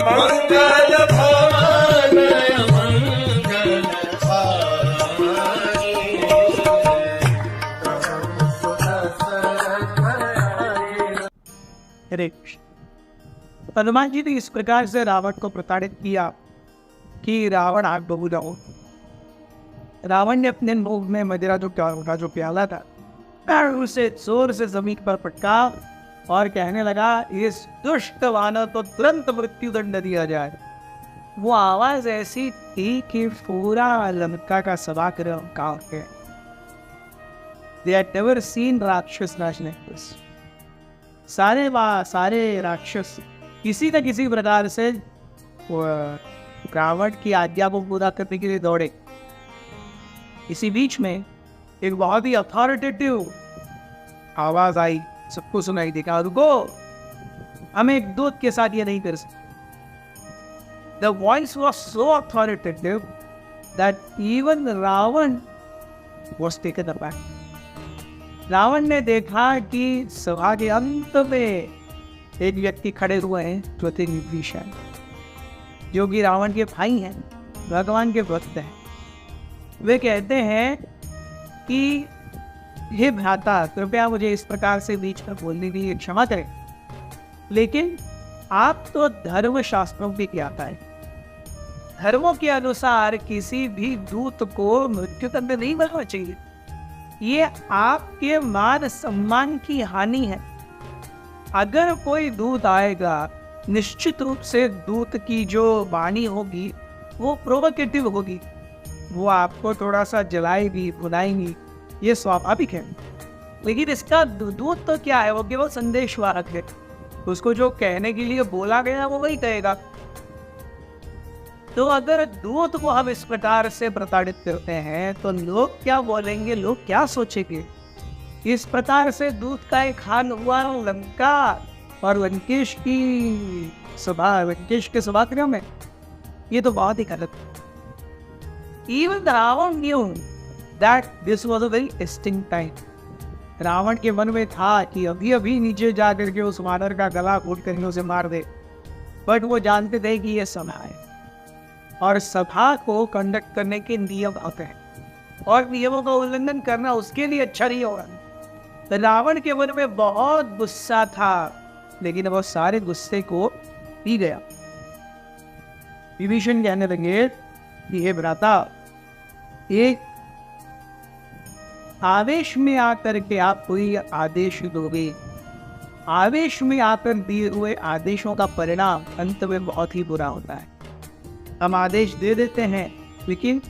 मंगल भवन मंगल हारी। हरे कृष्ण। हनुमान जी ने इस प्रकार से रावण को प्रताड़ित किया कि रावण आग बबूला हो। रावण ने अपने मुंह में मदिरा जो प्याला था उसे जोर से जमीन पर पटका और कहने लगा, इस दुष्ट वानर को तुरंत मृत्यु दंड दिया जाए। वो आवाज ऐसी थी कि पूरा लंका का सभागृह कांप गया। They had never seen राक्षस नाच like this। सारे राक्षस किसी न किसी प्रकार से रावण की आज्ञा को पूरा करने के लिए दौड़े। इसी बीच में एक बहुत ही अथॉरिटेटिव आवाज आई, सबको सुनाई देगा, रुको, हम एक दूत के साथ ये नहीं कर सकते। The voice was so authoritative that even Ravan was taken aback। Ravan ने देखा कि सभा के अंत में एक व्यक्ति खड़े हुए हैं जो थे विभीषण, जो कि रावण के भाई हैं, भगवान के भक्त हैं। वे कहते हैं कि हे भ्राता, कृपया मुझे इस प्रकार से बीच में बोलने के लिए क्षमा करें, लेकिन आप तो धर्म शास्त्रों की ज्ञाता है। धर्मों के अनुसार किसी भी दूत को मृत्युदंड नहीं मिलना चाहिए। ये आपके मान सम्मान की हानि है। अगर कोई दूत आएगा, निश्चित रूप से दूत की जो वाणी होगी वो प्रोवोकेटिव होगी, वो आपको थोड़ा सा जलाएगी, भुलाएंगी, ये स्वाभाविक है। लेकिन इसका दूत तो क्या है, वो केवल संदेशवाहक है। उसको जो कहने के लिए बोला गया वो वही कहेगा। तो अगर दूत को हम इस प्रकार से प्रताड़ित करते हैं तो लोग क्या बोलेंगे, लोग क्या सोचेंगे। इस प्रकार से दूत का एक हाल हुआ लंका और लंकेश के सभागृह में। ये तो बहुत ही गलत है। Even Ravan knew that this was a very distinct time। Ravan के मन में था कि अभी अभी नीचे जा करके उस वानर का गला घोट करके उसे मार दे, बट वो जानते थे कि ये सभा है और सभा को कंडक्ट करने के नियम होते हैं और नियमों का उल्लंघन करना उसके लिए अच्छा नहीं होगा। तो रावण के मन में बहुत गुस्सा था, लेकिन वो सारे गुस्से को पी गया। विभीषण कहने लगे कि हे भ्राता, एक आवेश में आकर के आप कोई आदेश दोगे, आवेश में आकर दिए हुए आदेशों का परिणाम अंत में बहुत ही बुरा होता है। हम आदेश दे देते हैं, लेकिन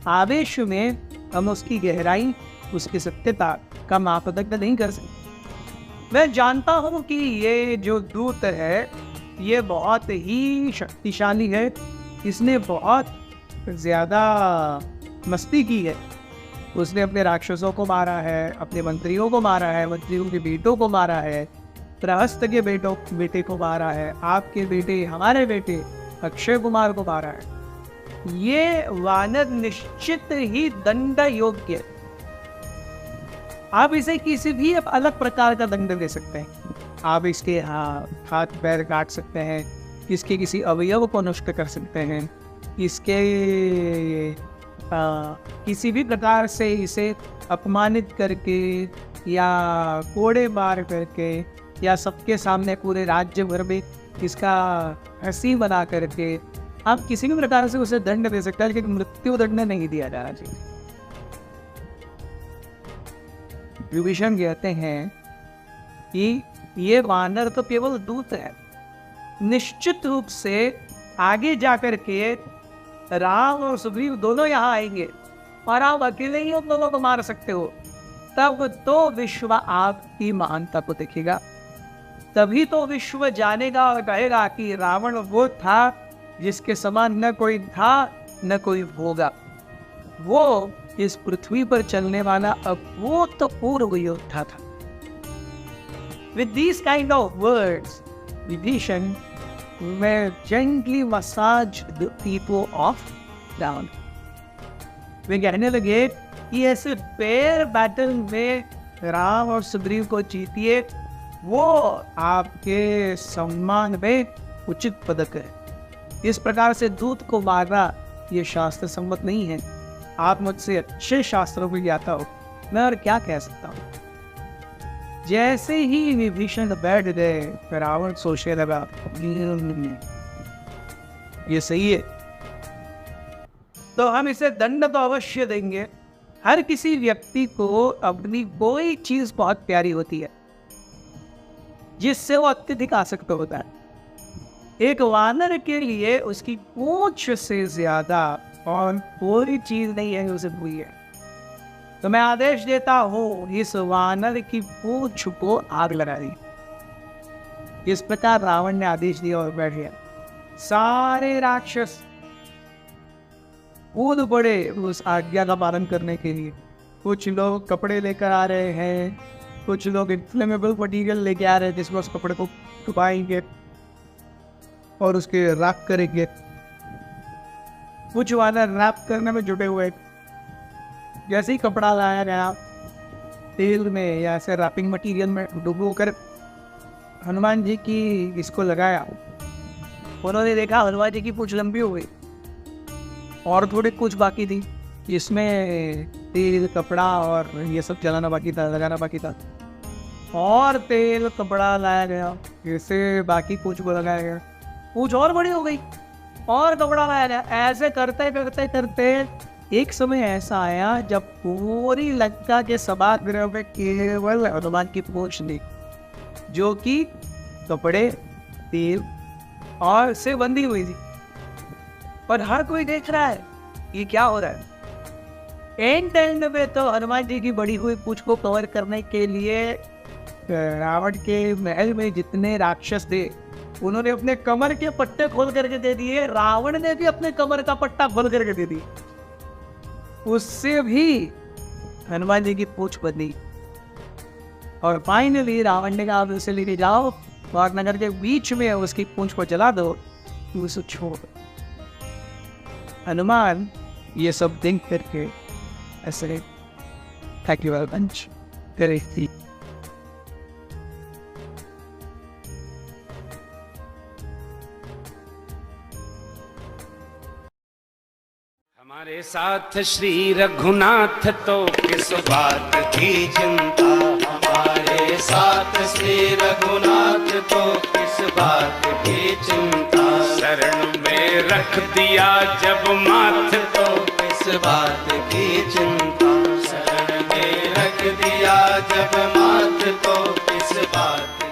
आवेश में हम उसकी गहराई, उसकी सत्यता का मापदंड नहीं कर सकते। मैं जानता हूँ कि ये जो दूत है ये बहुत ही शक्तिशाली है, इसने बहुत ज़्यादा मस्ती की है। उसने अपने राक्षसों को मारा है, अपने मंत्रियों को मारा है, मंत्रियों के बेटों को मारा है, प्रहस्त के बेटे को मारा है, आपके बेटे, हमारे बेटे अक्षय कुमार को मारा है। ये वानर निश्चित ही दंड योग्य। आप इसे किसी भी अलग प्रकार का दंड दे सकते हैं। आप इसके हाथ पैर काट सकते हैं, इसके किसी अवयव को नष्ट कर सकते हैं, इसके किसी भी प्रकार से इसे अपमानित करके या कोड़े मार करके या सबके सामने पूरे राज्य भर में इसका हंसी बना करके आप किसी भी प्रकार से उसे दंड दे सकते हैं, लेकिन मृत्यु दंड नहीं दिया जाना चाहिए। विभीषण कहते हैं कि ये वानर तो केवल दूत है, निश्चित रूप से आगे जाकर के राम और सुग्रीव दोनों यहाँ आएंगे और आप अकेले ही उन दोनों को मार सकते हो। तब तो विश्व आपकी महानता को देखेगा, तभी तो विश्व जानेगा और कहेगा कि रावण वो था जिसके समान न कोई था न कोई होगा। वो इस पृथ्वी पर चलने वाला अभूतपूर्व योद्धा था। With these kind of words, Vibhishan gently massaged the people of down। वे कहने लगे कि ऐसे फेयर बैटल में राम और सुग्रीव को जीतिए, वो आपके सम्मान में उचित पदक है। इस प्रकार से दूत को मारना ये शास्त्र सम्मत नहीं है। आप मुझसे अच्छे शास्त्रों को ज्ञाता हो, मैं और क्या कह सकता हूँ। जैसे ही विभीषण बैठ गए, रावण सोचने लगा ये सही है, तो हम इसे दंड तो अवश्य देंगे। हर किसी व्यक्ति को अपनी कोई चीज बहुत प्यारी होती है जिससे वो अत्यधिक आसक्त होता है। एक वानर के लिए उसकी पूंछ से ज्यादा और कोई चीज नहीं है उसे हुई है। तो मैं आदेश देता हूं इस वानर की पूंछ को आग लगा दी। इस प्रकार रावण ने आदेश दिया और बैठ गया। सारे राक्षस कूद पड़े उस आज्ञा का पालन करने के लिए। कुछ लोग कपड़े लेकर आ रहे हैं, कुछ लोग इन्फ्लेमेबल मटीरियल लेके आ रहे हैं जिसमें उस कपड़े को छुपाएंगे और उसके रैप करेंगे। कुछ वानर रैप करने में जुटे हुए। जैसे ही कपड़ा लाया गया तेल में या ऐसे रैपिंग मटीरियल में डुबो कर हनुमान जी की इसको लगाया, उन्होंने देखा हनुमान जी की पूंछ लंबी हो गई और थोड़ी कुछ बाकी थी, इसमें तेल कपड़ा और ये सब चलाना बाकी था, लगाना बाकी था। और तेल कपड़ा लाया गया, इसे बाकी पूंछ को लगाया गया, पूंछ और बड़ी हो गई और कपड़ा लाया गया। ऐसे करते करते करते एक समय ऐसा आया जब पूरी लंका के सभागृह में केवल हनुमान की पूंछ थी, जो कि कपड़े तेल और से बंधी हुई थी। और हर कोई देख रहा है ये क्या हो रहा है। एंड में तो हनुमान जी की बड़ी हुई पूंछ को कवर करने के लिए रावण के महल में जितने राक्षस थे उन्होंने अपने कमर के पट्टे खोल करके दे दिए। रावण ने भी अपने कमर का पट्टा खोल करके दे दिया, उससे भी हनुमान जी की पूंछ बंधी। और फाइनली रावण ने कहा उसे लेके जाओ और नगर के बीच में उसकी पूंछ को जला दो, उसे छोड़। हनुमान ये सब देख करके ऐसे थैंक यू वेरी मच करे थी। हमारे साथ श्री रघुनाथ तो किस बात की चिंता। हमारे साथ श्री रघुनाथ तो किस बात की चिंता। शरण में रख दिया जब माथ तो किस बात की चिंता। शरण में रख दिया जब माथ तो किस बात